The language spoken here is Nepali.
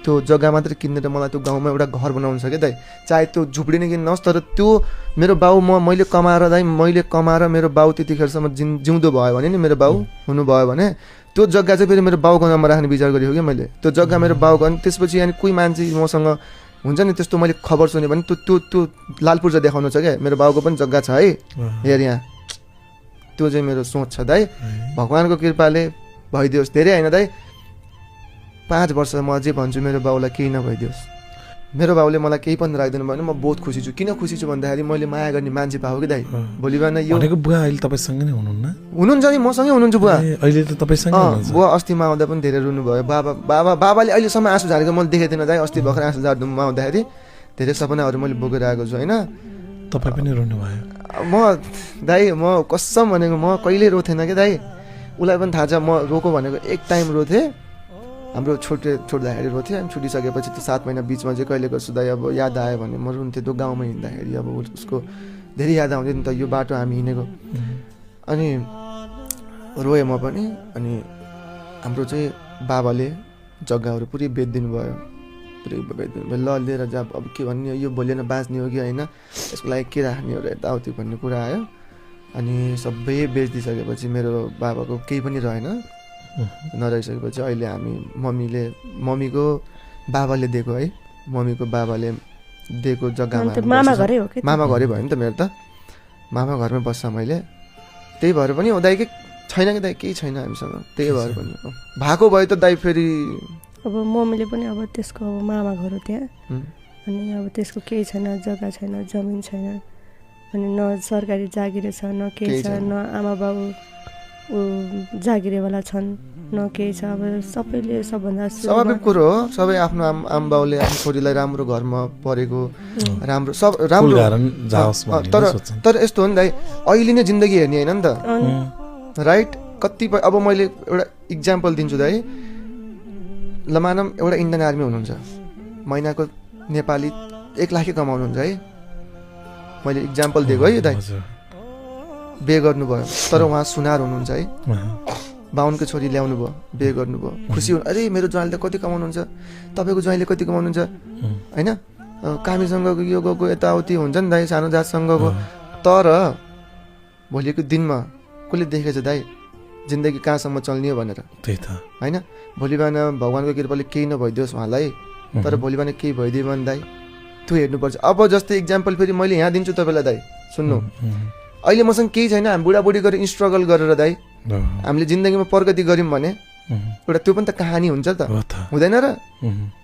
त्यो जग्गा मात्रै किनेर मलाई त्यो गाउँमा एउटा घर बनाउनु छ क्या दाइ, चाहे त्यो झुपडी नै किन्नुहोस्, तर त्यो मेरो बाउ मैले कमाएर दाइ, मैले कमाएर मेरो बाउ त्यतिखेरसम्म जिउँदो भयो भने नि, मेरो बाउ हुनुभयो भने त्यो जग्गा चाहिँ फेरि मेरो बाउको नाममा राख्ने विचार गरेको क्या मैले। त्यो जग्गा मेरो बाउको, अनि त्यसपछि अनि कोही मान्छे मसँग हुन्छ नि त्यस्तो मैले खबर सुने भने त्यो लालपुर्जा देखाउनु छ क्या, मेरो बाउको पनि जग्गा छ है हेर यहाँ, त्यो चाहिँ मेरो सोच छ दाइ। भगवान्को कृपाले भइदियोस्, धेरै होइन दाइ, 5 वर्ष म अझै भन्छु मेरो बाउलाई केही नभइदियोस्। मेरो बाउले मलाई केही पनि राख्दिनु भयो भने म बहुत खुसी छु। किन खुसी छु भन्दाखेरि मैले माया गर्ने मान्छे पाएको कि दाइ। भोलि बिहान यो बुवा अहिले तपाईँसँग नै हुनुहुन्न? हुनुहुन्छ नि, मसँगै हुनुहुन्छ बुवा। अहिले त तपाईँसँग हुनुहुन्छ? बुवा अस्तिमा आउँदा पनि धेरै रुनु भयो। बाबाले अहिलेसम्म आँसु झारेको मैले देखेको थिइनँ दाइ। अस्ति भर्खर आँसु झार्नुमा आउँदाखेरि धेरै सपनाहरू मैले बोकेर आएको छु होइन। तपाईँ पनि रुनु भयो? म दाइ म कसम भनेको म कहिले रोथेन कि दाइ। उसलाई पनि थाहा छ म रोको भनेको एक टाइम रोथेँ, हाम्रो छोड्दाखेरि रोथेँ। अनि छुटिसकेपछि त्यो 7 महिना बिचमा चाहिँ कहिले गर्छु दाइ अब याद आयो भने म रुन्थेँ। त्यो गाउँमा हिँड्दाखेरि अब उसको धेरै याद आउँथ्यो नि त, यो बाटो हामी हिँडेको। अनि रोएँ म पनि। अनि हाम्रो चाहिँ बाबाले जग्गाहरू पुरै बेचिदिनु भयो, पुरै बेचिदिनु भयो। ल लिएर जा, अब के भन्ने, यो भोलि बाँच्ने हो कि होइन, यसको लागि के राख्नेहरू यताउति भन्ने कुरा आयो। अनि सबै बेचिदिइसकेपछि मेरो बाबाको केही पनि रहेन। नरहिसकेपछि अहिले हामी मम्मीको बाबाले दिएको है, मम्मीको बाबाले दिएको जग्गामा मामा घरै भयो नि त मेरो त, मामा घरमै बस्छ मैले। त्यही भएर पनि हो दाइ कि छैन कि दाइ, केही छैन हामीसँग। त्यही भएर पनि भएको भयो त दाइ। फेरि अब मम्मीले पनि अब त्यसको अब मामा घर हो त्यहाँ, अनि अब त्यसको केही छैन, जग्गा छैन, जमिन छैन, अनि न सरकारी जागिरे छ, न केही छ, न आमा बाबु जागिरेवाला छन्, न केही छ। अब सबैले सबभन्दा स्वाभाविक कुरो हो, सबै आफ्नो आमा बाउले आफ्नो छोरीलाई राम्रो घरमा परेको राम्रो सब राम्रो तर यस्तो हो नि दाइ, अहिले नै जिन्दगी हेर्ने होइन नि त, राइट? कतिपय अब मैले एउटा इक्जाम्पल दिन्छु दाइ। ल मानौँ एउटा इन्डियन आर्मी हुनुहुन्छ, महिनाको नेपाली 1 लाख कमाउनुहुन्छ है, मैले इक्जाम्पल दिएको है दाइ। बिहे गर्नुभयो तर उहाँ सुनार हुनुहुन्छ है, 52को छोरी ल्याउनु भयो, बिहे गर्नुभयो, खुसी हुनु। अरे मेरो ज्वाइँले कति कमाउनुहुन्छ, तपाईँको ज्वाइँले कति कमाउनुहुन्छ होइन, कामीसँगको यो गएको यताउति हुन्छ नि दाइ, सानो जातसँगको। तर भोलिको दिनमा कसले देखेछ दाइ जिन्दगी कहाँसम्म चल्ने हो भनेर? त्यही त होइन। भोलि बिहान भगवान्को कृपाले केही नभइदियोस् उहाँलाई, तर भोलि बिहान केही भइदियो भने दाइ त्यो हेर्नुपर्छ। अब जस्तै इक्जाम्पल फेरि मैले यहाँ दिन्छु तपाईँलाई दाइ, सुन्नु। अहिले मसँग केही छैन, हामी बुढाबुढी गरेर स्ट्रगल गरेर दाइ हामीले जिन्दगीमा प्रगति गऱ्यौँ भने एउटा त्यो पनि त कहानी हुन्छ त, हुँदैन र?